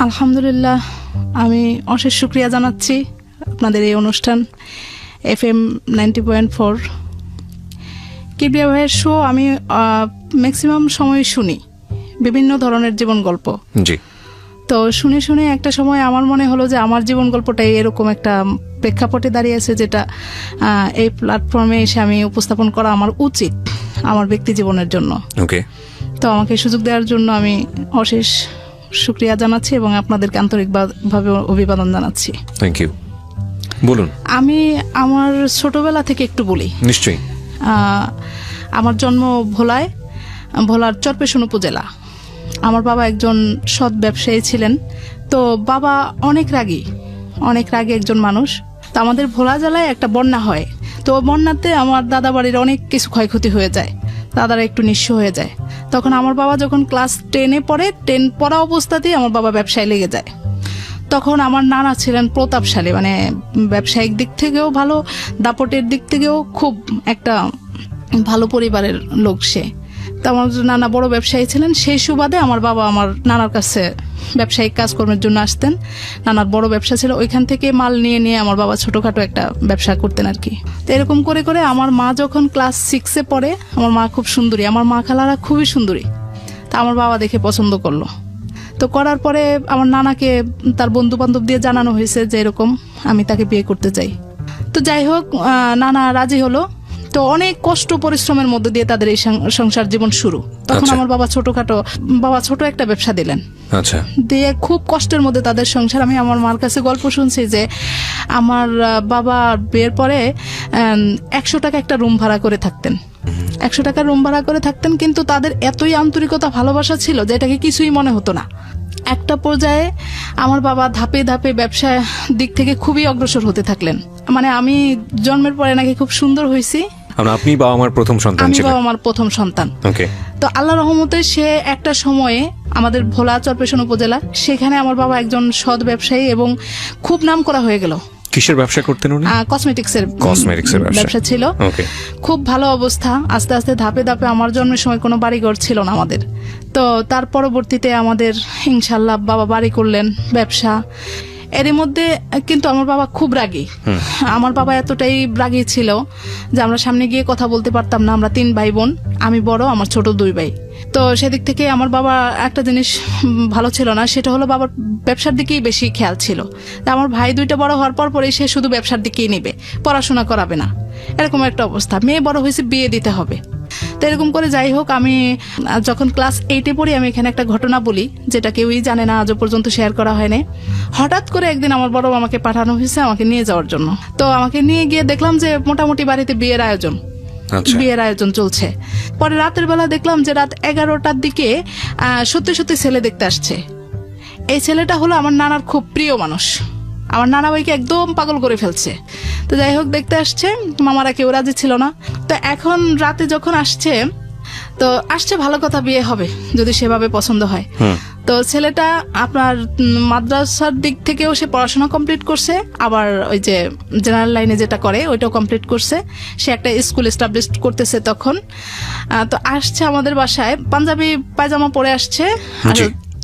আলহামদুলিল্লাহ, আমি অশেষ শুকরিয়া জানাচ্ছি আপনাদের এই অনুষ্ঠান FM 90.4 কিবরিয়া ভাইয়ের শো। আমি ম্যাক্সিমাম সময় শুনি বিভিন্ন ধরনের জীবন গল্প। জি। তো শুনে শুনে একটা সময় আমার মনে হলো যে আমার জীবন গল্পটাই এরকম একটা প্রেক্ষাপটে দাঁড়িয়েছে, যেটা এই প্ল্যাটফর্মে এসে আমি উপস্থাপন করা আমার উচিত আমার ব্যক্তি জীবনের জন্য। ওকে। তো আমাকে সুযোগ দেওয়ার জন্য আমি অশেষ শুকরিয়া জানাচ্ছি এবং আপনাদেরকে আন্তরিকভাবে অভিবাদন জানাচ্ছি। Thank you. বলুন। আমি আমার ছোটবেলা থেকে একটু বলি। নিশ্চয়ই। আমার জন্ম ভোলার চরপেশন উপজেলা। আমার বাবা একজন সৎ ব্যবসায়ী ছিলেন। তো বাবা অনেক রাগী একজন মানুষ। তো আমাদের ভোলা জেলায় একটা বন্যা হয়। তো বন্যাতে আমার দাদা বাড়ির অনেক কিছু ক্ষয়ক্ষতি হয়ে যায়, দাদারা একটু নিঃস্ব হয়ে যায়। তখন আমার বাবা যখন ক্লাস 10-এ পড়ে, 10 পড়া অবস্থাতেই আমার বাবা ব্যবসায় লেগে যায়। তখন আমার নানা ছিলেন প্রতাপশালী, মানে ব্যবসায়িক দিক থেকেও ভালো, দাপটের দিক থেকেও খুব একটা ভালো পরিবারের লোক সে। তো আমার নানা বড় ব্যবসায়ী ছিলেন। সেই সুবাদে আমার বাবা আমার নানার কাছে ব্যবসায়িক কাজকর্মের জন্য আসতেন। নানার বড় ব্যবসা ছিল, ওইখান থেকে মাল নিয়ে নিয়ে আমার বাবা ছোটখাটো একটা ব্যবসা করতেন আর কি। তো এরকম করে করে আমার মা যখন ক্লাস 6-এ পড়ে, আমার মা খুব সুন্দরী, আমার মা খালারা খুবই সুন্দরী। তা আমার বাবা দেখে পছন্দ করলো। তো করার পরে আমার নানাকে তার বন্ধু বান্ধব দিয়ে জানানো হয়েছে যে এরকম আমি তাকে বিয়ে করতে চাই। তো যাই হোক, নানা রাজি হলো। তো অনেক কষ্ট পরিশ্রমের মধ্যে দিয়ে তাদের এই সংসার জীবন শুরু। তখন আমার বাবা ছোট একটা ব্যবসা দিলেন। আচ্ছা। দিয়ে খুব কষ্টের মধ্যে তাদের সংসার। আমি আমার মার কাছে গল্প শুনছি যে আমার বাবা বিয়ের পরে 100 টাকা একটা রুম ভাড়া করে থাকতেন। 100 টাকা রুম ভাড়া করে থাকতেন, কিন্তু তাদের এতই আন্তরিকতা ভালোবাসা ছিল যে এটাকে কিছুই মনে হতো না। একটা পর্যায়ে আমার বাবা ধাপে ধাপে ব্যবসার দিক থেকে খুবই অগ্রসর হতে থাকলেন। মানে আমি জন্মের পরে নাকি খুব সুন্দর হয়েছি। আপনি বাবা আমার প্রথম সন্তান ছিলেন? আমি বাবা আমার প্রথম সন্তান। ওকে। তো আল্লাহ রহমতে সে একটা সময়ে আমাদের ভোলা চরপেশন উপজেলা, সেখানে আমার বাবা একজন সৎ ব্যবসায়ী এবং খুব নাম করা হয়ে গেল। কিসের ব্যবসা করতেন উনি? কসমেটিক্সের ব্যবসা ছিল। ওকে। খুব ভালো অবস্থা। আস্তে আস্তে ধাপে ধাপে, আমার জন্মের সময় কোনো বাড়িঘর ছিল না আমাদের। তো তার পরবর্তীতে আমাদের ইনশাল্লাহ বাবা বাড়ি করলেন, ব্যবসা। এর মধ্যে কিন্তু আমার বাবা খুব রাগী। আমার বাবা এতটাই রাগী ছিল যে আমরা সামনে গিয়ে কথা বলতে পারতাম না। আমরা 3 ভাই বোন, আমি বড়, আমার ছোট 2 ভাই। তো সেদিক থেকে আমার বাবা একটা জিনিস ভালো ছিল না, সেটা হলো বাবার ব্যবসার দিকেই বেশি খেয়াল ছিল। আমার ভাই 2টা বড় হওয়ার পরে সে শুধু ব্যবসার দিকেই নেবে, পড়াশোনা করাবে না, এরকম একটা অবস্থা। মেয়ে বড় হয়েছে, বিয়ে দিতে হবে। তো এরকম করে যাই হোক, আমি যখন ক্লাস 8-এ পড়ি, আমি এখানে একটা ঘটনা বলি যেটা কেউই জানে না, আজও পর্যন্ত শেয়ার করা হয়নি। হঠাৎ করে একদিন আমার বড় মামাকে পাঠানো হয়েছে আমাকে নিয়ে যাওয়ার জন্য। তো আমাকে নিয়ে গিয়ে দেখলাম যে মোটামুটি বাড়িতে বিয়ের আয়োজন চলছে। পরে রাতের বেলা দেখলাম যে রাত 11টার দিকে সত্যি সত্যি ছেলে দেখতে আসছে। এই ছেলেটা হলো আমার নানার খুব প্রিয় মানুষ। আমার নানা ভাইকে একদম পাগল করে ফেলছে। তো যাই হোক, দেখতে আসছে, মামারা কেউ রাজি ছিল না। তো এখন রাতে যখন আসছে ভালো কথা, বিয়ে হবে যদি সেভাবে পছন্দ হয়। তো ছেলেটা আপনার মাদ্রাসার দিক থেকেও সে পড়াশোনা কমপ্লিট করছে, আবার ওই যে জেনারেল লাইনে যেটা করে ওইটাও কমপ্লিট করছে। সে একটা স্কুল এস্টাবলিশ করতেছে তখন। তো আসছে আমাদের বাসায়, পাঞ্জাবি পায়জামা পরে আসছে, আর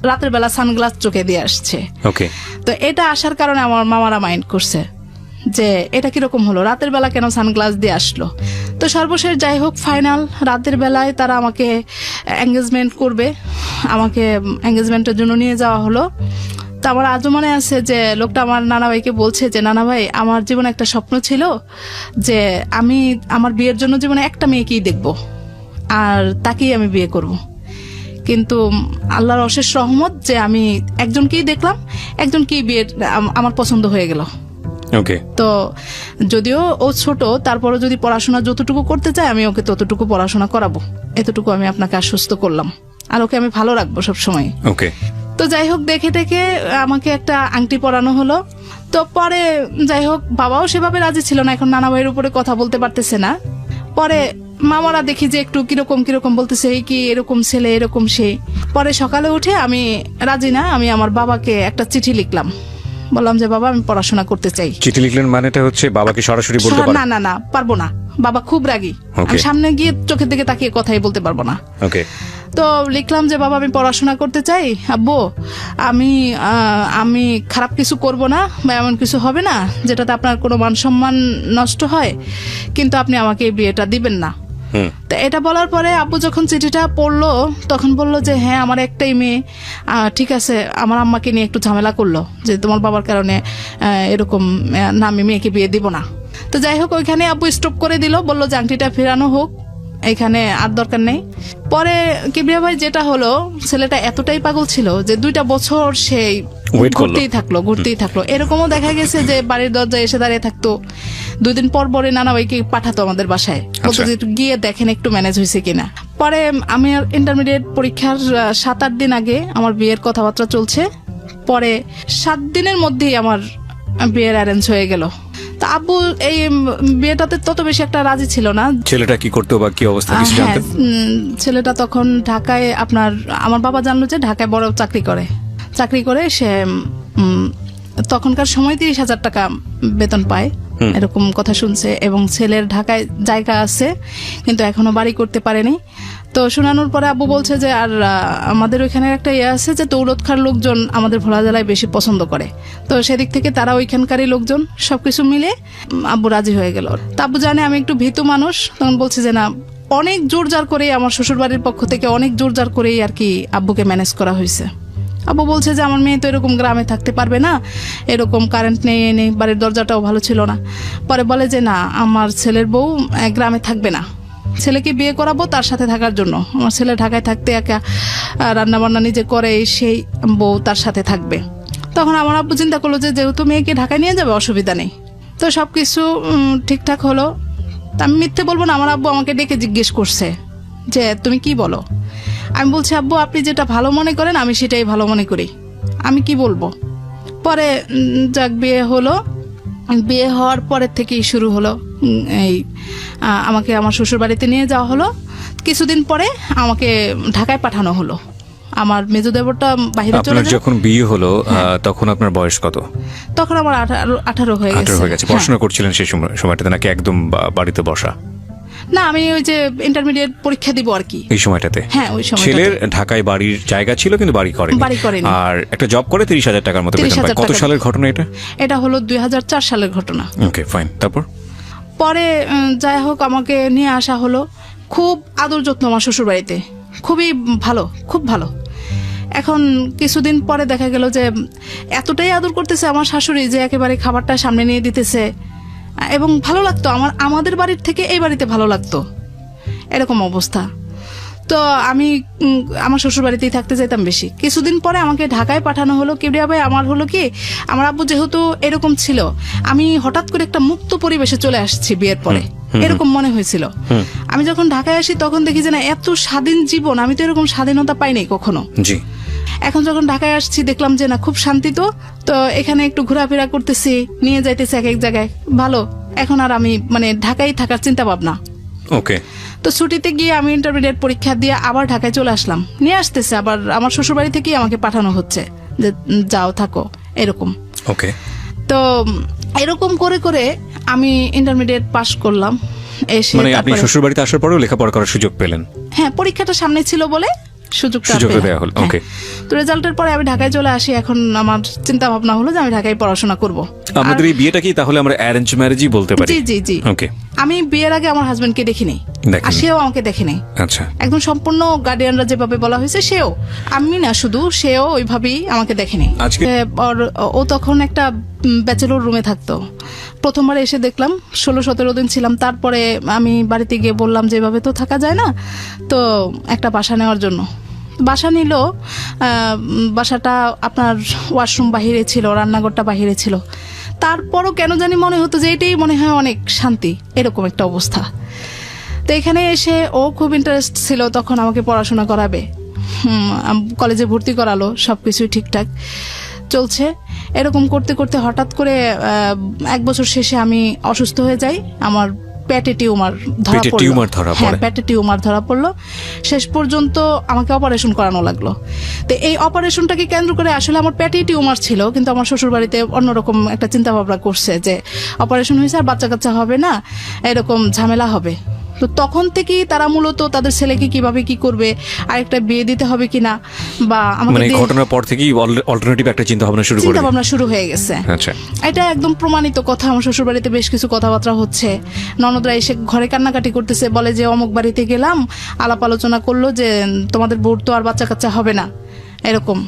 রাতের বেলা সানগ্লাস চোখে দিয়ে আসছে। ওকে। তো এটা আসার কারণে আমার মামারা মাইন্ড করছে যে এটা কিরকম হলো, রাতের বেলা কেন সানগ্লাস দিয়ে আসলো। তো সর্বশেষ যাই হোক, ফাইনাল রাতের বেলায় তারা আমাকে এঙ্গেজমেন্ট করবে, আমাকে এঙ্গেজমেন্টের জন্য নিয়ে যাওয়া হলো। তো আমার আজও মনে আছে যে লোকটা আমার নানা ভাইকে বলছে যে নানা ভাই, আমার জীবনে একটা স্বপ্ন ছিল যে আমি আমার বিয়ের জন্য জীবনে একটা মেয়েকেই দেখব, আর তাকেই আমি বিয়ে করব। কিন্তু আল্লাহর অশেষ রহমত যে আমি একজনকেই দেখলাম, একজনকেই বিয়ে আমার পছন্দ হয়ে গেল। ওকে। তো যদিও ও ছোট, তারপরে যদি পড়াশোনা যতটুকু করতে চায় আমি ওকে ততটুকু পড়াশোনা করাবো, এতটুকু আমি আপনাকে আশ্বস্ত করলাম, আর ওকে আমি ভালো রাখবো সবসময়। ওকে। তো যাই হোক, দেখে আমাকে একটা আংটি পরানো হলো। তো পরে যাই হোক, বাবাও সেভাবে রাজি ছিল না, এখন নানা ভাইয়ের উপরে কথা বলতে পারতেছে না। পরে মামারা দেখি যে একটু কিরকম বলতেছে, এই কি এরকম ছেলে, এরকম সেই। পরে সকালে উঠে আমি রাজি না, আমি আমার বাবাকে একটা চিঠি লিখলাম, বললাম যে বাবা আমি পড়াশোনা করতে চাই। চিঠি লিখলেন মানেটা হচ্ছে বাবাকে সরাসরি বলতে পারবেন? না পারবো না, বাবা খুব রাগী, Okay. আমি সামনে গিয়ে চোখের দিকে তাকিয়ে কথাই বলতে পারবো না। ওকে, তো লিখলাম যে বাবা আমি পড়াশোনা করতে চাই, আব্বু আমি খারাপ কিছু করব না বা এমন কিছু হবে না যেটাতে আপনার কোনো মান সম্মান নষ্ট হয়, কিন্তু আপনি আমাকে এই বিয়েটা দিবেন না। হুম, তো এটা বলার পরে আব্বু যখন চিঠিটা পড়লো তখন বলল যে হ্যাঁ আমার একটাই মেয়ে, ঠিক আছে। আমার আম্মাকে নিয়ে একটু ঝামেলা করলো যে তোমার বাবার কারণে এরকম না, আমি মেয়েকে বিয়ে দিব না। তো যাই হোক ওইখানে আব্বু স্টপ করে দিল, বললো যে আংটিটা ফেরানো হোক, এখানে আর দরকার নেই। পরে কিবরিয়া ভাই যেটা হলো, ছেলেটা এতটাই পাগল ছিল যে 2টা বছর সেই Wait করলো। ঘুরতেই থাকলো। এরকমও দেখা গেছে যে বাড়ির দরজায় এসে দাঁড়িয়ে থাকতো, 2 দিন পর পরে নানা ভাইকে পাঠাতো আমাদের বাসায়, বলতো যে একটু গিয়ে দেখেন একটু ম্যানেজ হয়েছে কিনা। পরে আমি ইন্টারমিডিয়েট পরীক্ষার 7-8 দিন আগে আমার বিয়ের কথাবার্তা চলছে, পরে 7 দিনের মধ্যেই আমার বিয়ের অ্যারেঞ্জ হয়ে গেল। তা আব্বু এই বিয়েটাতে তত বেশি একটা রাজি ছিল না। ছেলেটা কি করতো বা কি অবস্থা কিছু হ্যাঁ, জানতেন? ছেলেটা তখন ঢাকায় আমার বাবা জানলো যে ঢাকায় বড় চাকরি করে সে তখনকার সময় 30,000 টাকা বেতন পায় এরকম কথা শুনছে, এবং ছেলের ঢাকায় জায়গা আছে কিন্তু এখনো বাড়ি করতে পারেনি। তো শোনানোর পরে আব্বু বলছে যে আর আমাদের ওইখানে একটা ইয়ে আছে যে দৌলতখার লোকজন আমাদের ভোলা জেলায় বেশি পছন্দ করে, তো সেদিক থেকে তারা ওইখানকারই লোকজন, সবকিছু মিলে আব্বু রাজি হয়ে গেল। তা আব্বু জানে আমি একটু ভীতু মানুষ, তখন বলছে যে না, অনেক জোরজার করে আমার শ্বশুরবাড়ির পক্ষ থেকে অনেক জোরজার করেই আর কি আব্বুকে ম্যানেজ করা হয়েছে। আব্বু বলছে যে আমার মেয়ে তো এরকম গ্রামে থাকতে পারবে না, এরকম কারেন্ট নেই, বাড়ির দরজাটাও ভালো ছিল না। পরে বলে যে না, আমার ছেলের বউ গ্রামে থাকবে না, ছেলেকে বিয়ে করাবো তার সাথে থাকার জন্য। আমার ছেলে ঢাকায় থাকতে একা রান্না বান্না নিজে করে, সেই বউ তার সাথে থাকবে। তখন আমার আব্বু চিন্তা করলো যে যেহেতু মেয়েকে ঢাকায় নিয়ে যাবে অসুবিধা নেই। তো সবকিছু ঠিকঠাক হলো। তা আমি মিথ্যে বলবো না, আমার আব্বু আমাকে ডেকে জিজ্ঞেস করছে যে তুমি কি বলো। আমি বলছি আব্বু আপনি যেটা ভালো মনে করেন আমি সেটাই ভালো মনে করি, আমি কি বলবো। পরে যাক বিয়ে হলো, বিয়ে হওয়ার পরের থেকেই শুরু হলো এই আমাকে আমার শ্বশুর বাড়িতে নিয়ে যাওয়া হলো। কিছুদিন পরে আমাকে ঢাকায় পাঠানো হলো। আমার মেজো দেবরটা বাইরে চলে আপনার যায়। যখন বিয়ে হলো তখন আপনার বয়স কত? তখন আমার 18 হয়ে 18 হয়ে গেছে। গেছে। পড়াশোনা করছিলেন সেই সময়টাতে নাকি একদম বাড়িতে বসা? না, আমি ওই যে ইন্টারমিডিয়েট পরীক্ষা দিব আর কি এই সময়টাতে হ্যাঁ, ওই সময়টাতে। ছেলের ঢাকায় বাড়ির জায়গা ছিল কিন্তু বাড়ি করেনি, আর একটা জব করে 30,000 টাকার মতো বেতন পায়। 30,000 কত টাকা। সালের ঘটনা এটা? এটা হলো 2004 সালের ঘটনা। ওকে, ফাইন। তারপর পরে যাই হোক আমাকে নিয়ে আসা হলো, খুব আদর যত্ন আমার শ্বশুর বাড়িতে, খুবই ভালো, খুব ভালো। এখন কিছুদিন পরে দেখা গেল যে এতটাই আদর করতেছে আমার শাশুড়ি যে একেবারে খাবারটা সামনে নিয়ে দিতেছে, এবং ভালো লাগতো আমাদের বাড়ির থেকে এই বাড়িতে ভালো লাগতো, এরকম অবস্থা। তো আমি আমার শ্বশুর বাড়িতেই থাকতে যেতাম বেশি। কিছুদিন পরে আমাকে ঢাকায় পাঠানো হলো। কিবরিয়া ভাই আমার হলো কি, আমার আব্বু যেহেতু এরকম ছিল, আমি হঠাৎ করে একটা মুক্ত পরিবেশে চলে আসছি বিয়ের পরে, এরকম মনে হয়েছিল। আমি যখন ঢাকায় আসি তখন দেখি যে না, এত স্বাধীন জীবন, আমি তো এরকম স্বাধীনতা পাইনি কখনো। জি, এখন যখন ঢাকায় আসছি দেখলাম যে না, খুব শান্তি। তো এখানে একটু ঘোরাফেরা করতেছি, নিয়ে যাইতেছি এক এক জায়গায়, ভালো। এখন আর আমি ঢাকায় থাকার চিন্তা ভাবনা। ওকে। তো ছুটিতে গিয়ে আমি ইন্টারমিডিয়েট পরীক্ষা দিয়ে আবার ঢাকায় চলে আসলাম, নিয়ে আসতেছে আবার আমার শ্বশুরবাড়ি থেকেই আমাকে পাঠানো হচ্ছে যে যাও থাকো, এরকম। ওকে। তো এরকম করে করে আমি ইন্টারমিডিয়েট পাশ করলাম। এসে আপনি শ্বশুর বাড়িতে আসার পরেও লেখাপড়া করার সুযোগ পেলেন? হ্যাঁ, পরীক্ষাটা সামনে ছিল বলে সুযোগটা দেওয়া হলো। ওকে। তো রেজাল্টের পরে আমি ঢাকায় চলে আসি। এখন আমার চিন্তা ভাবনা হলো যে আমি ঢাকায় পড়াশোনা করব। আমাদের এই বিয়েটা কি তাহলে আমরা অ্যারেঞ্জ ম্যারেজই বলতে পারি? জি জি জি। ওকে। আমি বিয়ের আগে আমার হাজবেন্ডকে দেখিনি, আর সেও আমাকে দেখেনি। আচ্ছা। একদম সম্পূর্ণ গার্ডিয়ানরা যেভাবে বলা হয়েছে সেও, আমি না শুধু, সেও ওইভাবেই আমাকে দেখেনি। আজকে ও তখন একটা ব্যাচেলর রুমে থাকতো। প্রথমবার এসে দেখলাম, 16-17 দিন ছিলাম। তারপরে আমি বাড়িতে গিয়ে বললাম যে এভাবে তো থাকা যায় না, তো একটা বাসা নেওয়ার জন্য। বাসা নিল। বাসাটা আপনার ওয়াশরুম বাহিরে ছিল, রান্নাঘরটা বাহিরে ছিল। তারপরও কেন জানি মনে হতো যে এটাই মনে হয় অনেক শান্তি, এরকম একটা অবস্থা। তো এখানে এসে ও খুব ইন্টারেস্ট ছিল তখন আমাকে পড়াশোনা করাবে, কলেজে ভর্তি করালো, সবকিছুই ঠিকঠাক চলছে। এরকম করতে করতে হঠাৎ করে 1 বছর শেষে আমি অসুস্থ হয়ে যাই। আমার পেটে টিউমার ধরা পেটে পড়লো। টিউমার ধরা হ্যাঁ, পড়ে। পেটে টিউমার ধরা পড়লো। শেষ পর্যন্ত আমাকে অপারেশন করানো লাগলো। তো এই অপারেশনটাকে কেন্দ্র করে আসলে আমার পেটে টিউমার ছিল, কিন্তু আমার শ্বশুর বাড়িতে অন্যরকম একটা চিন্তা ভাবনা করছে যে অপারেশন হয়েছে আর বাচ্চা কাচ্চা হবে না, এরকম ঝামেলা হবে। তো তখন থেকেই তারা মূলত তাদের ছেলেকে কিভাবে কি করবে, আরেকটা বিয়ে দিতে হবে কিনা, বা আমাকে মানে দিয়ে- ঘটনার পর থেকেই অল্টারনেটিভ একটা চিন্তা ভাবনা শুরু করে চিন্তা ভাবনা শুরু হয়ে গেছে। আচ্ছা এটা একদম প্রমাণিত কথা। আমার শ্বশুর বাড়িতে বেশ কিছু কথাবার্তা হচ্ছে, ননদরা এসে ঘরে কান্নাকাটি করতেছে, বলে যে অমুক বাড়িতে গেলাম, আলাপ আলোচনা করলো যে তোমাদের বোর তো আর বাচ্চা কাচ্চা হবে না, এরকম।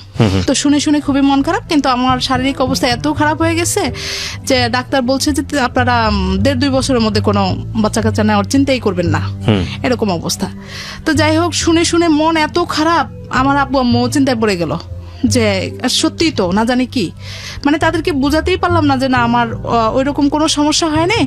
তো শুনে শুনে খুবই মন খারাপ, কিন্তু আমার শারীরিক অবস্থা এত খারাপ হয়ে গেছে যে ডাক্তার বলছে যে আপনারা 1.5-2 বছরের মধ্যে কোনো বাচ্চা কাচ্চা নেওয়ার চিন্তাই করবেন না, এরকম অবস্থা। তো যাই হোক, শুনে শুনে মন এত খারাপ, আমার আব্বু আম্মু চিন্তায় পড়ে গেল যে সত্যি তো না জানি কি, মানে তাদেরকে বুঝাতেই পারলাম না যে না আমার ওইরকম কোনো সমস্যা হয়নি।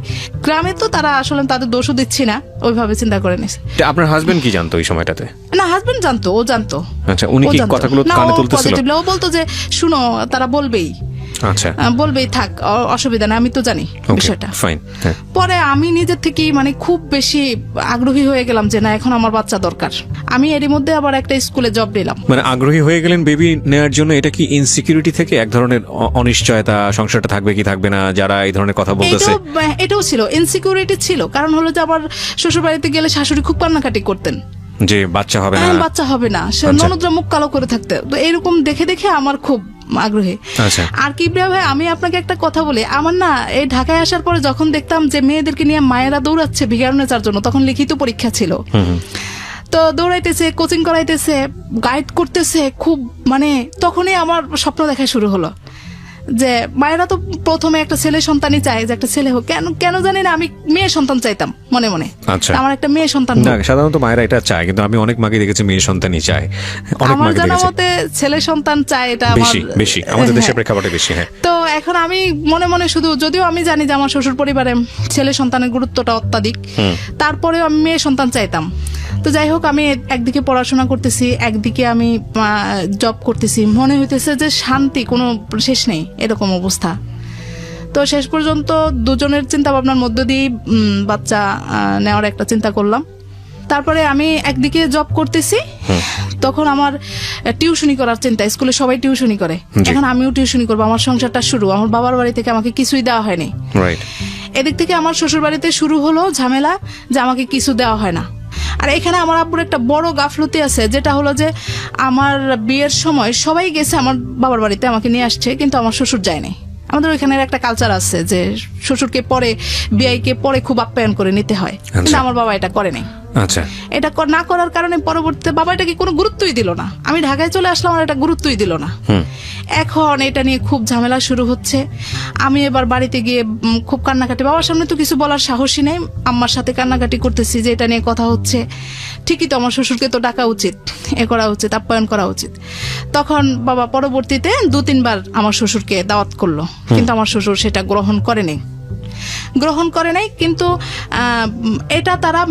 গ্রামে তো তারা আসলে তাদের দোষও দিচ্ছি না, ওইভাবে চিন্তা করে নিছে। তা আপনার হাজবেন্ড কি জানতো এই সময়টাতে? না, হাজবেন্ড জানতো, ও জানতো। আচ্ছা, উনি ও কি জানতো। কথাগুলো না, কানে ও তুলতেছিল? positively, ও বলতো যে শুনো তারা বলবেই, আচ্ছা বলবেই, থাক, অসুবিধা নেই, আমি তো জানি বিষয়টা। ফাইন। হ্যাঁ পরে আমি নিজের থেকেই মানে খুব বেশি আগ্রহী হয়ে গেলাম যে না, এখন আমার বাচ্চা দরকার। আমি এরই মধ্যে আবার একটা স্কুলে জব নিলাম। মানে আগ্রহী হয়ে গেলেন বেবি নেওয়ার জন্য। এটা কি ইনসিকিউরিটি থেকে এক ধরনের অনিশ্চয়তা, সংসারটা থাকবে কি থাকবে না, যারা এই ধরনের কথা বলতেছে? এটাও ছিল, ইনসিকিউরিটি ছিল। কারণ হলো যে আবার শ্বশুর বাড়িতে গেলে শাশুড়ি খুব কান্নাকাটি করতেন যে বাচ্চা হবে না। বাচ্চা হবে না, সে আচ্ছা। ননদরা মুখ কালো করে থাকতে। তো এরকম দেখে দেখে আমার খুব আগ্রহী। আচ্ছা আর কি প্রিয়া ভাই, আমি আপনাকে একটা কথা বলি, আমার না এই ঢাকায় আসার পরে যখন দেখতাম যে মেয়েদেরকে নিয়ে মায়েরা দৌড়াচ্ছে ভিগারুনেচার জন্য, তখন লিখিত পরীক্ষা ছিল, তো দৌড়াইতেছে, কোচিং করাইতেছে, গাইড করতেছে খুব, মানে তখনই আমার স্বপ্ন দেখা শুরু হলো যে মায়েরা তো প্রথমে একটা ছেলে সন্তানই চায়, যে একটা ছেলে হোক। কেন কেন জানি না, আমি মেয়ে সন্তান চাইতাম মনে মনে। আচ্ছা। আমার একটা মেয়ে সন্তান না, হোক। সাধারণত মায়েরা এটা চায়, কিন্তু আমি অনেক মাকে দেখেছি মেয়ে সন্তানই চায়, অনেক আমার মাকে জানা দেখেছি। মতে ছেলে সন্তান চায়, এটা আমার বেশি বেশি আমাদের দেশের হ্যাঁ। প্রেক্ষাপটে বেশি। হ্যাঁ তো এখন আমি মনে মনে শুধু, যদিও আমি জানি যে আমার শ্বশুর পরিবারে ছেলে সন্তানের গুরুত্বটা অত্যাধিক, তারপরেও আমি মেয়ে সন্তান চাইতাম। তো যাই হোক, আমি একদিকে পড়াশোনা করতেছি, একদিকে আমি জব করতেছি, মনে হইতেছে যে শান্তি কোনো শেষ নেই, এরকম অবস্থা। তো শেষ পর্যন্ত দুজনের চিন্তা ভাবনার মধ্য দিয়ে বাচ্চা নেওয়ার একটা চিন্তা করলাম। তারপরে আমি একদিকে জব করতেছি, তখন আমার টিউশনি করার চিন্তা। স্কুলে সবাই টিউশনি করে, জি। এখন আমিও টিউশনি করবো। আমার সংসারটা শুরু, আমার বাবার বাড়ি থেকে আমাকে কিছুই দেওয়া হয়নি। রাইট। এদিক থেকে আমার শ্বশুর বাড়িতে শুরু হলো ঝামেলা যে আমাকে কিছু দেওয়া হয় না। আর এখানে আমার আব্বুর একটা বড় গাফলতি আছে, যেটা হলো যে আমার বিয়ের সময় সবাই গেছে আমার বাবার বাড়িতে, আমাকে নিয়ে আসছে, কিন্তু আমার শ্বশুর যায়নি। আমাদের ওইখানের একটা কালচার আছে যে শ্বশুরকে পরে, বিয়াইকে পরে খুব আপ্যায়ন করে নিতে হয়, কিন্তু আমার বাবা এটা করে নাই। আচ্ছা এটা না করার কারণে পরবর্তীতে বাবা এটাকে কোনো গুরুত্বই দিল না। আমি ঢাকায় চলে আসলাম, আর এটা গুরুত্বই দিল না। এখন এটা নিয়ে খুব ঝামেলা শুরু হচ্ছে। আমি এবার বাড়িতে গিয়ে খুব কান্নাকাটি, বাবার সামনে তো কিছু বলার সাহসী নেই, আম্মার সাথে কান্নাকাটি করতেছি যে এটা নিয়ে কথা হচ্ছে। ঠিকই তো, আমার শ্বশুরকে তো ডাকা উচিত, এ করা উচিত, আপ্যায়ন করা উচিত। তখন বাবা পরবর্তীতে 2-3 বার আমার শ্বশুরকে দাওয়াত করলো, কিন্তু আমার শ্বশুর সেটা গ্রহণ করে নাই। কিন্তু এটা তারা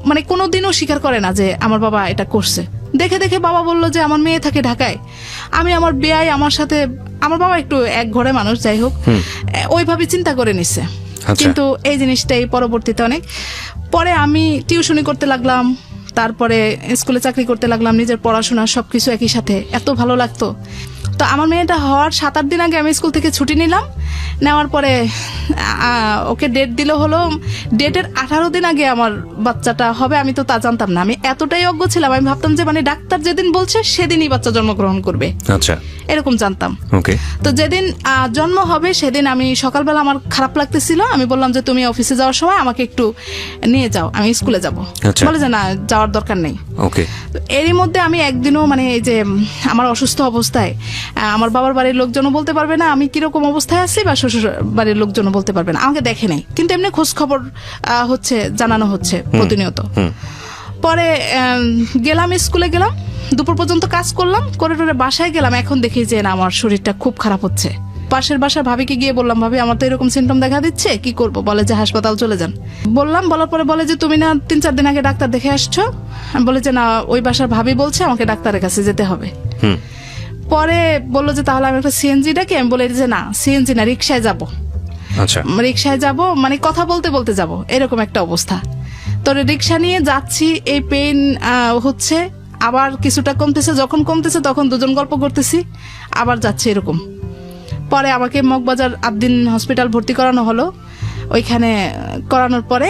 মানে কোনোদিনও স্বীকার করে না যে আমার বাবা এটা করছে। দেখে দেখে বাবা বললো যে আমার মেয়ে থাকে ঢাকায়, আমি আমার বিয়াই আমার সাথে, আমার বাবা একটু এক ঘরে মানুষ, যাই হোক, ওইভাবে চিন্তা করে নিছে। কিন্তু এই জিনিসটাই পরবর্তীতে অনেক পরে আমি টিউশনি করতে লাগলাম, তারপরে স্কুলে চাকরি করতে লাগলাম, নিজের পড়াশোনা সবকিছু একই সাথে, এত ভালো লাগতো। তো আমার মেয়েটা হওয়ার 7-8 দিন আগে আমি স্কুল থেকে ছুটি নিলাম। নেওয়ার পরে ওকে ডেট দিল, হলো ডেটের 18 দিন আগে আমার বাচ্চাটা হবে। আমি তো তা জানতাম না, আমি এতটাই অজ্ঞ ছিলাম। আমি ভাবতাম যে মানে ডাক্তার যেদিন বলছে সেদিনই বাচ্চা জন্মগ্রহণ করবে, আচ্ছা এরকম জানতাম। ওকে। তো যেদিন জন্ম হবে সেদিন আমি সকালবেলা, আমার খারাপ লাগতেছিল, আমি বললাম যে তুমি অফিসে যাওয়ার সময় আমাকে একটু নিয়ে যাও, আমি স্কুলে যাব। আচ্ছা। বলে যে না, যাওয়ার দরকার নেই। ওকে। তো এরই মধ্যে আমি একদিনও মানে এই যে আমার অসুস্থ অবস্থায় আমার বাবার বাড়ির লোকজনও বলতে পারবে না আমি কিরকম অবস্থায় আছি, বা শ্বশুর বাড়ির লোকজনও বলতে পারবে না, আমাকে দেখে নাই, কিন্তু এমনি খোঁজ খবর হচ্ছে, জানানো হচ্ছে প্রতিনিয়ত। পরে গেলাম, স্কুলে গেলাম, দুপুর পর্যন্ত কাজ করলাম, করে বাসায় গেলাম। এখন দেখি যে না, আমার শরীরটা খুব খারাপ হচ্ছে। পাশের বাসার ভাবিকে গিয়ে বললাম, ভাবি আমার তো এরকম সিমটম দেখা দিচ্ছে, কি করব? বলে যে হাসপাতাল চলে যান। বলার পরে বলে যে তুমি না 3-4 দিন আগে ডাক্তার দেখে আসছো? আমি বলে যে না, ওই বাসার ভাবি বলছে আমাকে ডাক্তারের কাছে যেতে হবে। পরে বললো যে তাহলে আমি একটা সিএনজি ডাকি। আমি বলে যে না, সিএনজি না, রিক্সায় যাব। আচ্ছা রিক্সায় যাব, মানে কথা বলতে বলতে যাব, এরকম একটা অবস্থা। তো রিক্সা নিয়ে যাচ্ছি, এই পেইন হচ্ছে, আবার কিছুটা কমতেছে, যখন কমতেছে তখন দুজন গল্প করতেছি, আবার যাচ্ছে এরকম। পরে আমাকে মগবাজার আবদিন হসপিটাল ভর্তি করানো হলো। ওইখানে করানোর পরে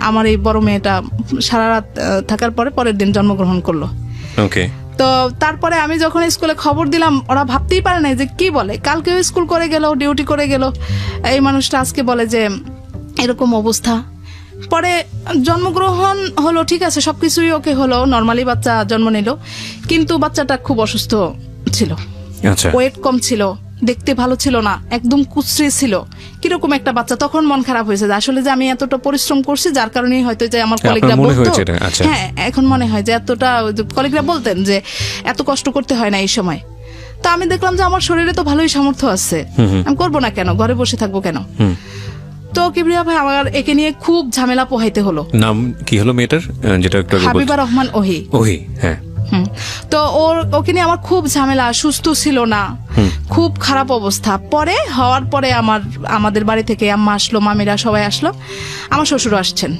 আমার এই বড় মেয়েটা সারা রাত থাকার পরে পরের দিন জন্মগ্রহণ করলো। ওকে। তো তারপরে আমি যখন স্কুলে খবর দিলাম, ওরা ভাবতেই পারে না যে কি বলে, কালকেও স্কুল করে গেল, ডিউটি করে গেল, এই মানুষটা আজকে বলে যে এরকম অবস্থা। পরে জন্মগ্রহণ হলো, ঠিক আছে, সবকিছুই ওকে হলো, নর্মালি বাচ্চা জন্ম নিল, কিন্তু বাচ্চাটা খুব অসুস্থ ছিল, আচ্ছা ওয়েট কম ছিল, দেখতে ভালো ছিল না, একদম কুচড়ে ছিল, কিরকম একটা বাচ্চা। তখন মন খারাপ হয়েছে যে আসলে যে আমি এতটা পরিশ্রম করছি, যার কারণেই হয়তো যে আমার কলিগরা আপনার মনে বলতো, হয়েছে এটা? আচ্ছা। হ্যাঁ এখন মনে হয় যে এতটা, কলিগরা বলতেন যে এত কষ্ট করতে হয় না এই সময়। তো আমি দেখলাম যে আমার শরীরে তো ভালোই সামর্থ্য আছে, আমি করবো না কেন, ঘরে বসে থাকবো কেন। তো কিবরিয়া ভাই আমার একে নিয়ে খুব ঝামেলা পোহাইতে হলো। নাম কি হলো মেয়েটার, যেটা একটু আগে হাবিবা রহমান ওহি। ওহি, হ্যাঁ। তো ওকে নিয়ে আমার খুব ঝামেলা, সুস্থ ছিল না, খুব খারাপ অবস্থা। পরে হওয়ার পরে আমাদের বাড়ি থেকে আম্মা আসলো, মামিরা সবাই আসলো, আমার শ্বশুরও আসছেন।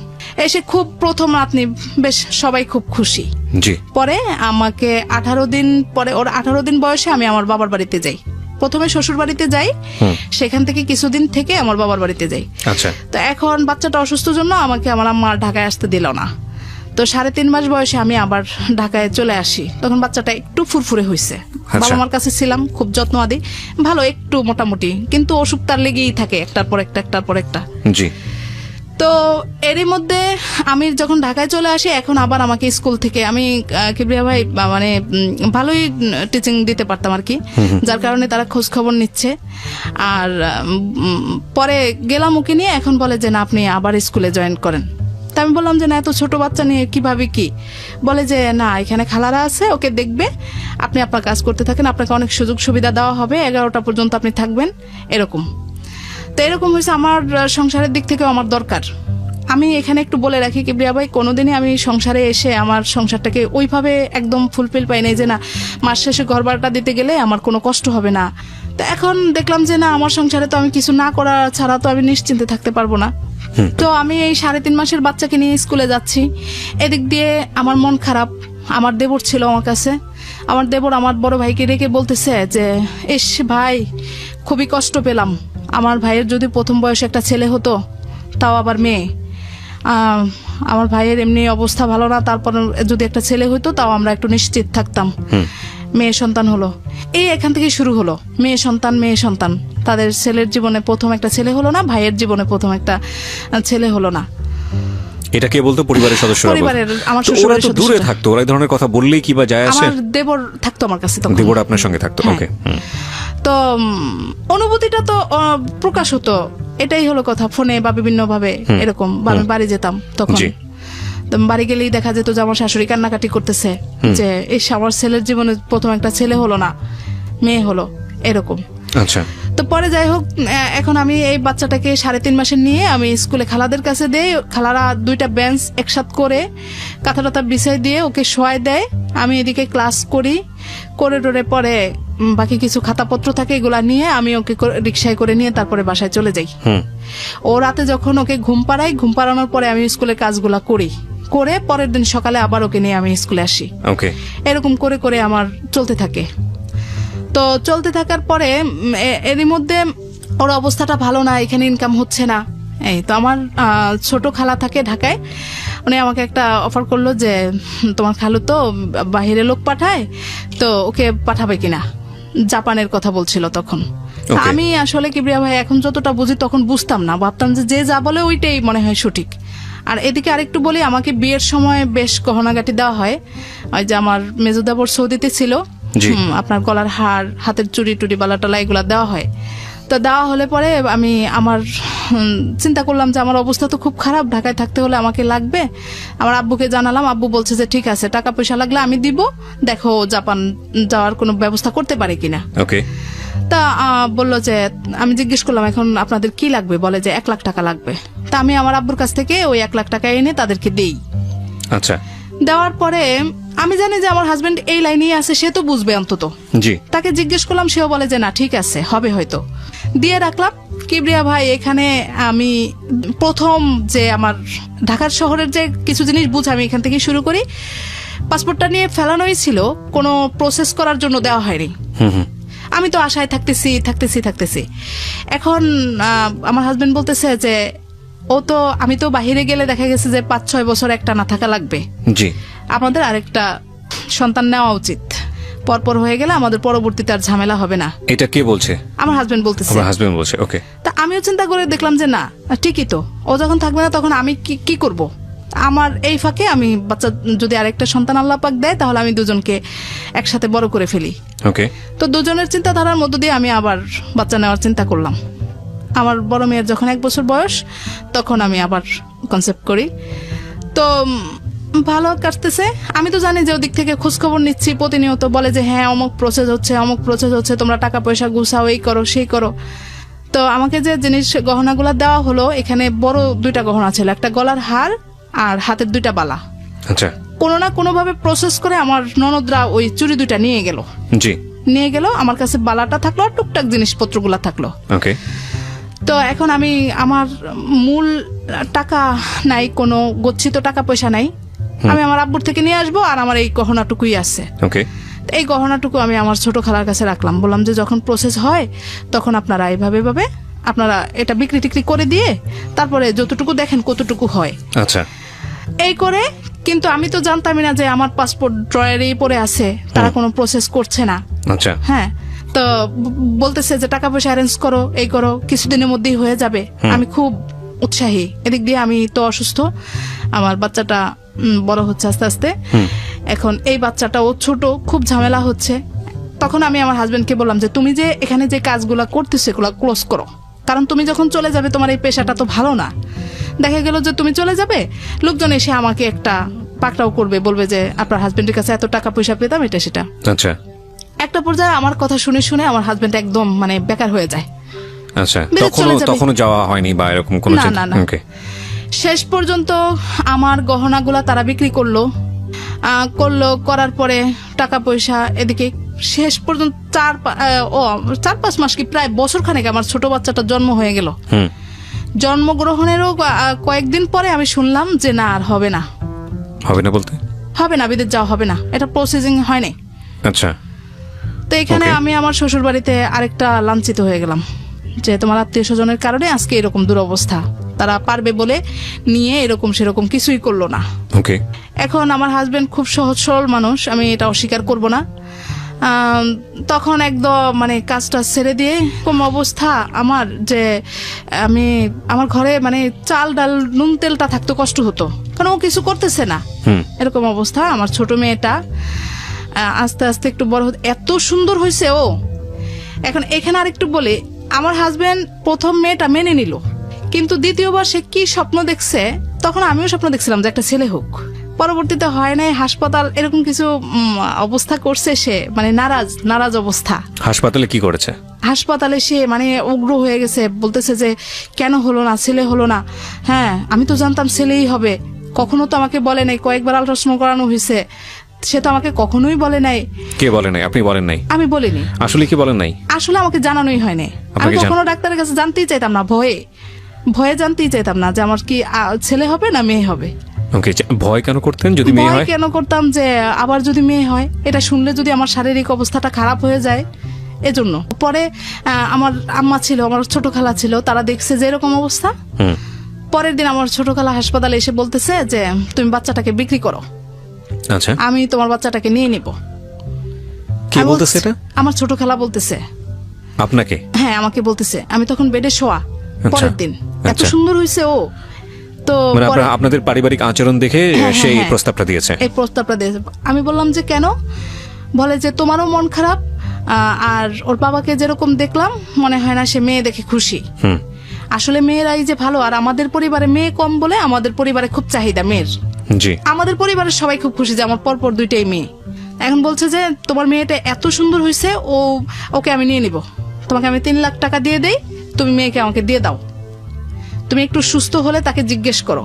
এসে খুব প্রথম আপনি বেশ সবাই খুব খুশি। জি। পরে আমাকে 18 দিন পরে, ওর 18 দিন বয়সে আমি আমার বাবার বাড়িতে যাই। প্রথমে শ্বশুর বাড়িতে যাই, সেখান থেকে কিছুদিন থেকে আমার বাবার বাড়িতে যাই। আচ্ছা। তো এখন বাচ্চাটা অসুস্থ জন্য আমাকে আমার আম্মা ঢাকায় আসতে দিল না। তো 3.5 মাস বয়সে আমি আবার ঢাকায় চলে আসি। তখন বাচ্চাটা একটু ফুরফুরে হয়েছে, বাবা মার কাছে ছিলাম, খুব যত্ন আদি, ভালো একটু মোটামুটি, কিন্তু অসুখ তার লেগেই থাকে, একটার পর একটা, একটার পর একটা। জি। তো এরই মধ্যে আমি যখন ঢাকায় চলে আসি, এখন আবার আমাকে স্কুল থেকে, আমি কিবরিয়া ভাই মানে ভালোই টিচিং দিতে পারতাম আর কি, যার কারণে তারা খোঁজ খবর নিচ্ছে। আর পরে গেলাম ওকে নিয়ে, এখন বলে যে না আপনি আবার স্কুলে জয়েন করেন। তা আমি বললাম যে না এত ছোট বাচ্চা নিয়ে কিভাবে কি, বলে যে না এখানে খালারা আছে, ওকে দেখবে, আপনি আপনার কাজ করতে থাকেন, আপনাকে অনেক সুযোগ সুবিধা দেওয়া হবে, 11টা পর্যন্ত আপনি থাকবেন, এরকম। তো এরকম হয়েছে, আমার সংসারের দিক থেকেও আমার দরকার। আমি এখানে একটু বলে রাখি কিবরিয়া ভাই, কোনোদিনই আমি সংসারে এসে আমার সংসারটাকে ওইভাবে একদম ফুলফিল পাই নাই যে না মাস শেষে ঘর ভাড়াটা দিতে গেলে আমার কোনো কষ্ট হবে না। তো এখন দেখলাম যে না আমার সংসারে তো আমি কিছু না করা ছাড়া তো আমি নিশ্চিন্তে থাকতে পারবো না। তো আমি এই 3.5 মাসের বাচ্চাকে নিয়ে স্কুলে যাচ্ছি, এদিক দিয়ে আমার মন খারাপ। আমার দেবর ছিল আমার কাছে, আমার দেবর আমার বড় ভাইকে রেখে বলতেছে যে এস ভাই খুবই কষ্ট পেলাম, আমার ভাইয়ের যদি প্রথম বয়সে একটা ছেলে হতো, তাও আবার মেয়ে, আমার ভাইয়ের এমনি অবস্থা ভালো না, তারপর যদি একটা ছেলে হইতো তাও আমরা একটু নিশ্চিত থাকতাম। মেয়ে সন্তান হলো, এই এখান থেকে শুরু হলো, মেয়ে সন্তান মেয়ে সন্তান। তাদের ছেলের জীবনে প্রথম একটা ছেলে হলো না, ভাইয়ের জীবনে প্রথম একটা ছেলে হলো না। এটা কে বলতো? পরিবারের সদস্যরা? পরিবারের আমার তো ওরা শ্বশুরের তো দূরে সদস্যরা। থাকতো, ওরা এই ধরনের কথা বললেই কি বা যায় আসে? আমার দেবর থাকতো আমার কাছে তখন। দেবর আপনার সঙ্গে থাকতো? হ্যাঁ। ওকে। তো অনুভূতিটা তো প্রকাশ হতো, এটাই হলো কথা, ফোনে বা বিভিন্ন ভাবে এরকম। আমি বাড়ি যেতাম তখন, জি। তো বাড়ি গেলেই দেখা যেত যে আমার শাশুড়ি কান্নাকাটি করতেছে যে এই আমার ছেলের জীবনে প্রথম একটা ছেলে হলো না, মেয়ে হলো, এরকম। আচ্ছা। তো পরে যাই হোক, এখন আমি এই বাচ্চাটাকে 3.5 মাসের নিয়ে আমি স্কুলে খালাদের কাছে দেই। খালারা 2টা বেঞ্চ একসাথে করে কাঁথা টাথা বিছাই দিয়ে ওকে শোয়াই দেয়। আমি এদিকে ক্লাস করি, করে টোরে পরে বাকি কিছু খাতাপত্র থাকে এগুলা নিয়ে আমি ওকে রিক্সায় করে নিয়ে তারপরে বাসায় চলে যাই। ও রাতে যখন ওকে ঘুম পাড়াই, ঘুম পাড়ানোর পরে আমি স্কুলের কাজগুলা করি, করে পরের দিন সকালে আবার ওকে নিয়ে আমি স্কুলে আসি। ওকে। এরকম করে করে আমার চলতে থাকে। তো চলতে থাকার পরে এরই মধ্যে ওর অবস্থাটা ভালো না, এখানে ইনকাম হচ্ছে না। এই তো আমার ছোট খালা থাকে ঢাকায়, উনি আমাকে একটা অফার করলো যে তোমার খালু তো বাহিরে লোক পাঠায়, তো ওকে পাঠাবে কিনা, জাপানের কথা বলছিল তখন। আমি আসলে কিবরিয়া ভাই এখন যতটা বুঝি তখন বুঝতাম না, ভাবতাম যে যা বলে ওইটাই মনে হয় সঠিক। আর এদিকে আরেকটু বলি, আমাকে বিয়ের সময় বেশ গহনাগাটি দেওয়া হয়। ওই যে আমার মেজুদাবর সৌদিতে ছিল, আপনার গলার হার, হাতের চুড়ি টুড়ি বালা টালা এগুলা দেওয়া হয়। তো দেওয়া হলে পরে আমি আমার চিন্তা করলাম যে আমার অবস্থা তো খুব খারাপ, ঢাকায় থাকতে হলে আমাকে লাগবে। আমার আব্বুকে জানালাম, আব্বু বলছে যে ঠিক আছে, টাকা পয়সা লাগলে আমি দিব, দেখো জাপান যাওয়ার কোনো ব্যবস্থা করতে পারে কিনা। ওকে। তা বললো যে, আমি জিজ্ঞেস করলাম এখন আপনাদের কি লাগবে, বলে যে 1 লাখ টাকা লাগবে। তা আমি আমার আব্বুর কাছ থেকে ওই 1 লাখ টাকা এনে তাদেরকে দেই। আচ্ছা। দেওয়ার পরে আমি জানি যে আমার হাজবেন্ড এই লাইনেই আছে, সে তো বুঝবে অন্তত। জি। তাকে জিজ্ঞেস করলাম, সেও বলে যে না ঠিক আছে, হবে হয়তো। দিয়ে রাখলাম। কিবরিয়া ভাই, এখানে আমি প্রথম যে আমার ঢাকার শহরের যে কিছু জিনিস বুঝ, আমি এখান থেকে শুরু করি। পাসপোর্টটা নিয়ে ফেলানোই ছিল, কোনো প্রসেস করার জন্য দেওয়া হয়নি। আমি তো আশায় থাকতেছি। এখন আমার হাজবেন্ড বলতেছে যে আমি তো বাহিরে গেলে দেখা গেছে যে 5-6 বছর একটা না থাকা লাগবে। জি। আমাদের আরেকটা সন্তান নেওয়া উচিত, পরপর হয়ে গেলে আমাদের পরবর্তীতে আর ঝামেলা হবে না। এটা কে বলছে? আমার হাজবেন্ড বলতেছে। আমার হাজবেন্ড বলছে, ওকে। তা আমিও চিন্তা করে দেখলাম যে না, ঠিকই তো, ও যখন থাকবে না তখন আমি কি করব। আমার এই ফাঁকে আমি বাচ্চা, যদি আরেকটা সন্তান আল্লাহ পাক দেয়, তাহলে আমি দুজনকে একসাথে বড় করে ফেলি। ওকে। তো দুজনের চিন্তাধারার মধ্য দিয়ে আমি আবার বাচ্চা নেওয়ার চিন্তা করলাম। আমার বড় মেয়ের যখন 1 বছর বয়স, তখন আমি আবার কনসেপ্ট করি। তো ভালো কাটতেছে। আমি তো জানি যে ওদিক থেকে খোঁজখবর নিচ্ছি প্রতিনিয়ত, বলে যে হ্যাঁ অমুক প্রসেস হচ্ছে, তোমরা টাকা পয়সা গুছাও, এই করো সেই করো। তো আমাকে যে জিনিস গহনাগুলো দেওয়া হলো, এখানে বড় 2টা গহনা ছিল, একটা গলার হার আর হাতের 2টা বালা। আচ্ছা। কোনো না কোনো ভাবে প্রসেস করে আমার ননদরা ওই চুড়ি 2টা নিয়ে গেল। জি। নিয়ে গেল, আমার কাছে বালাটা থাকলো আর টুকটাক জিনিসপত্রগুলো থাকলো। ওকে। তো এখন আমি, আমার মূল টাকা নাই, কোনো গচ্ছিত টাকা পয়সা নাই। আমি আমার আব্বুর থেকে নিয়ে আসবো, আর আমার এই গহনাটুকুই আছে। ওকে। এই গহনাটুকু আমি আমার ছোট খালার কাছে রাখলাম। বললাম যে যখন প্রসেস হয় তখন আপনারা এইভাবে আপনারা এটা বিক্রি টিক্রি করে দিয়ে তারপরে যতটুকু দেখেন কতটুকু হয়। আচ্ছা। এই করে, কিন্তু আমি তো জানতামই না যে আমার পাসপোর্ট ড্রয়ারেই পড়ে আছে, তারা কোনো প্রসেস করছে না। আচ্ছা। হ্যাঁ। তো বলতেছে যে টাকা পয়সা অ্যারেঞ্জ করো, এই করো, কিছুদিনের মধ্যেই হয়ে যাবে। আমি খুব উৎসাহী। এদিক দিয়ে আমি তো অসুস্থ, আমার বাচ্চাটা বড় হচ্ছে আস্তে আস্তে। এখন এই বাচ্চাটাও ছোট, খুব ঝামেলা হচ্ছে। তখন আমি আমার হাজবেন্ডকে বললাম যে তুমি যে এখানে যে কাজগুলা করতেছো এগুলা ক্লোজ করো, কারণ তুমি যখন চলে যাবে তোমার এই পেশাটা তো ভালো না। দেখা গেল যে তুমি চলে যাবে, লোকজন এসে আমাকে একটা পাকড়াও করবে, বলবে যে আপনার হাজবেন্ডের কাছে এত টাকা পয়সা পেতাম, এটা সেটা। আচ্ছা। একটা পর্যায়ে আমার কথা শুনে শুনে আমার হাজবেন্ড একদম মানে বেকার হয়ে যায়। আচ্ছা। বিদেশ চলে যাবে। তখনও যাওয়া হয়নি বা এরকম কোনো না। ওকে। শেষ পর্যন্ত আমার গহনাগুলা তারা বিক্রি করার পরে টাকা পয়সা এদিকে শেষ পর্যন্ত 4-5 মাস কি প্রায় বছর খানেক আমার ছোট বাচ্চাটা জন্ম হয়ে গেল। জন্মগ্রহণেরও কয়েকদিন পরে আমি শুনলাম যে না, আর হবে না। বলতে হবে না, বিদেশ যাওয়া হবে না, এটা প্রসেসিং হয়নি। আচ্ছা। তো এখানে আমি আমার শ্বশুর বাড়িতে আরেকটা লাঞ্ছিত হয়ে গেলাম যে তোমার আত্মীয় স্বজনের কারণে আজকে এরকম দুরবস্থা, তারা পারবে বলে নিয়ে এরকম সেরকম কিছুই করলো না। ওকে। এখন আমার হাজবেন্ড খুব সহজ সরল মানুষ, আমি এটা অস্বীকার করব না। তখন একদম মানে কাজটা ছেড়ে দিয়ে এরকম অবস্থা আমার যে আমার ঘরে মানে চাল ডাল নুন তেলটা থাকতো কষ্ট হতো, কারণ ও কিছু করতেছে না। এরকম অবস্থা। আমার ছোট মেয়েটা আস্তে আস্তে একটু বড় হতে এত সুন্দর হয়েছে ও। এখন এখানে আরেকটু বলে, আমার হাজবেন্ড প্রথম মেয়েটা মেনে নিল, কিন্তু দ্বিতীয়বার সে কি স্বপ্ন দেখছে, তখন আমিও স্বপ্ন দেখছিলাম যে একটা ছেলে হোক। পরবর্তীতে হয় নাই, হাসপাতাল এরকম কিছু অবস্থা করছে, সে মানে নারাজ অবস্থা। হাসপাতালে কি করেছে? হাসপাতালে সে মানে উগ্র হয়ে গেছে, বলতেছে যে কেন হলো না, ছেলে হলো না। হ্যাঁ, আমি তো জানতাম ছেলেই হবে, কখনো তো আমাকে বলে নাই। কয়েকবার আল্ট্রাসাউন্ড করানো হয়েছে, সে তো আমাকে কখনোই বলে নাই। কে বলে নাই? আপনি বলেন নাই? আমি বলিনি। আসলে কি বলেন নাই? আসলে আমাকে জানানোই হয়নি। আমি কখনো ডাক্তারের কাছে জানতেই চাইতাম না, ভয়ে জানতেই চাইতাম না যে আমার কি ছেলে হবে না মেয়ে হবে। ওকে। ভয় কেন করতেন? যদি মেয়ে হয় কেন করতাম যে আবার যদি মেয়ে হয়, এটা শুনলে যদি আমার শারীরিক অবস্থাটা খারাপ হয়ে যায়, এজন্য। পরে আমার আম্মা ছিল, আমার ছোট খালা ছিল, তারা দেখছে যে এরকম অবস্থা। পরের দিন আমার ছোট খালা হাসপাতালে এসে বলতেছে যে তুমি বাচ্চাটাকে বিক্রি করো, আচ্ছা, আমি তোমার বাচ্চাটাকে নিয়ে নিব। কে বলতেছে এটা? আমার ছোট খালা বলতেছে। আপনাকে? হ্যাঁ, আমাকে বলতেছে। আমি তখন বেডে শোয়া। পরের দিন এত সুন্দর হয়েছে ও। তো আপনাদের পারিবারিক আচরণ দেখে সেই প্রস্তাবটা দিয়েছে? এই প্রস্তাবটা দিয়েছে। আমি বললাম যে কেন? বলে যে তোমারও মন খারাপ, আর ওর বাবাকে যেরকম দেখলাম মনে হয় না সে মেয়ে দেখে খুশি। আসলে মেয়েরাই যে ভালো, আর আমাদের পরিবারে মেয়ে কম বলে আমাদের পরিবারে খুব চাহিদা মেয়ের। জি। আমাদের পরিবারের সবাই খুব খুশি যে আমার পরপর 2টাই মেয়ে। এখন বলছে যে তোমার মেয়েটা এত সুন্দর হয়েছে, ওকে আমি নিয়ে নিব, তোমাকে আমি 3 লাখ টাকা দিয়ে দেই, তুমি মেয়েকে আমাকে দিয়ে দাও, তুমি একটু সুস্থ হলে তাকে জিজ্ঞেস করো।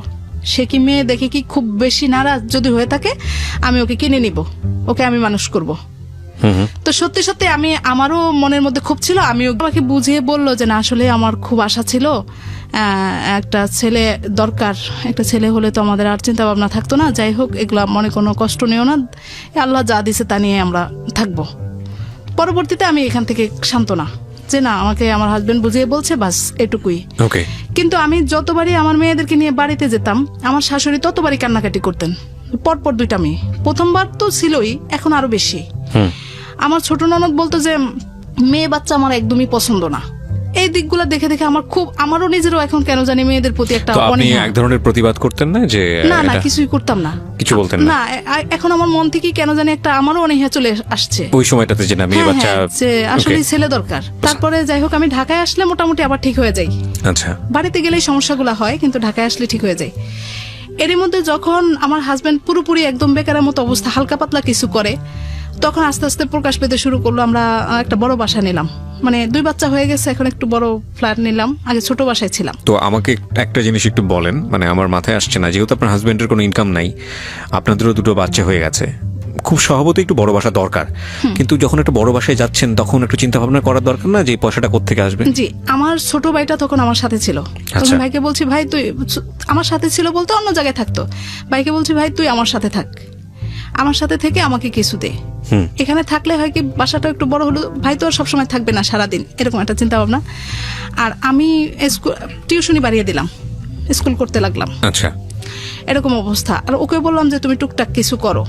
সে কি মেয়ে দেখে কি খুব বেশি নারাজ যদি হয়ে থাকে, আমি ওকে কিনে নিব, ওকে আমি মানুষ করব। তো সত্যি সত্যি আমারও মনের মধ্যে খুব ছিল, আমি আমাকে বুঝিয়ে বললো যে না আসলে আমার খুব আশা ছিল, একটা ছেলে দরকার, একটা ছেলে হলে তো আমাদের আর চিন্তা ভাবনা থাকতো না। যাই হোক, এগুলা মনে কোনো কষ্ট নিও না, আল্লাহ যা দিছে তা নিয়ে আমরা থাকবো। পরবর্তীতে আমি এখান থেকে সান্ত্বনা যে না, আমাকে আমার হাজবেন্ড বুঝিয়ে বলছে, বাস এটুকুই। ওকে। কিন্তু আমি যতবারই আমার মেয়েদেরকে নিয়ে বাড়িতে যেতাম, আমার শাশুড়ি ততবারই কান্নাকাটি করতেন। পরপর 2টা মেয়ে, প্রথমবার তো ছিলই, এখন আরো বেশি। আমার ছোট ননদ বলতো যে মেয়ে বাচ্চা আমার একদমই পছন্দ না। এই দিকগুলো দেখে দেখে আমারও নিজেরও এখন কেন জানি মেয়েদের প্রতি একটা তো আপনি অনীহা। এক ধরনের প্রতিবাদ করতেন না যে না না, এটা- কিছুই করতাম না, কিছু বলতেন না? না। এখন আমার মন থেকে কেন জানি একটা আমারও অনীহা চলে আসছে ওই সময়টাতে যে না মেয়ে হ্যাঁ, বাচ্চা। হ্যাঁ, যে আসলে Okay. ছেলে দরকার। তারপরে যাই হোক, আমি ঢাকায় আসলে মোটামুটি আবার ঠিক হয়ে যাই। আচ্ছা। বাড়িতে গেলেই সমস্যাগুলো হয়, কিন্তু ঢাকায় আসলে ঠিক হয়ে যায়। এরই মধ্যে যখন আমার হাজবেন্ড পুরোপুরি একদম বেকারের মতো অবস্থা, হালকা পাতলা কিছু করে, তখন আস্তে আস্তে প্রকাশ পেতে শুরু করলো। আমরা একটা বড় বাসা নিলাম, মানে 2 বাচ্চা হয়ে গেছে, এখন একটু বড় ফ্ল্যাট নিলাম, আগে ছোট বাসায় ছিলাম। তো আমাকে একটা জিনিস একটু বলেন, মানে আমার মাথায় আসছে না, যেহেতু আপনার হাজবেন্ডের কোনো ইনকাম নাই, আপনাদেরও 2টো বাচ্চা হয়ে গেছে, খুব স্বভাবতই একটু বড় বাসা দরকার। কিন্তু যখন একটা বড় বাসায় যাচ্ছেন, তখন একটু চিন্তা ভাবনা করার দরকার না যে এই পয়সাটা কোত্থেকে আসবে? জি, আমার ছোট ভাইটা তখন আমার সাথে ছিল। আচ্ছা। তখন ভাইকে বলছি, ভাই তুই আমার সাথে ছিল বলতে অন্য জায়গায় থাকতো। ভাইকে বলছি, ভাই তুই আমার সাথে থাক, আমার সাথে থেকে আমাকে কিছু দে। এখানে থাকলে হয় কি, বাসাটা একটু বড় হলো, ভাই তো আর সবসময় থাকবে না সারাদিন, এরকম একটা চিন্তা ভাবনা। আর আমি টিউশনি বাড়িয়ে দিলাম, স্কুল করতে লাগলাম, আচ্ছা। এরকম অবস্থা। আর ওকে বললাম যে তুমি টুকটাক কিছু করো।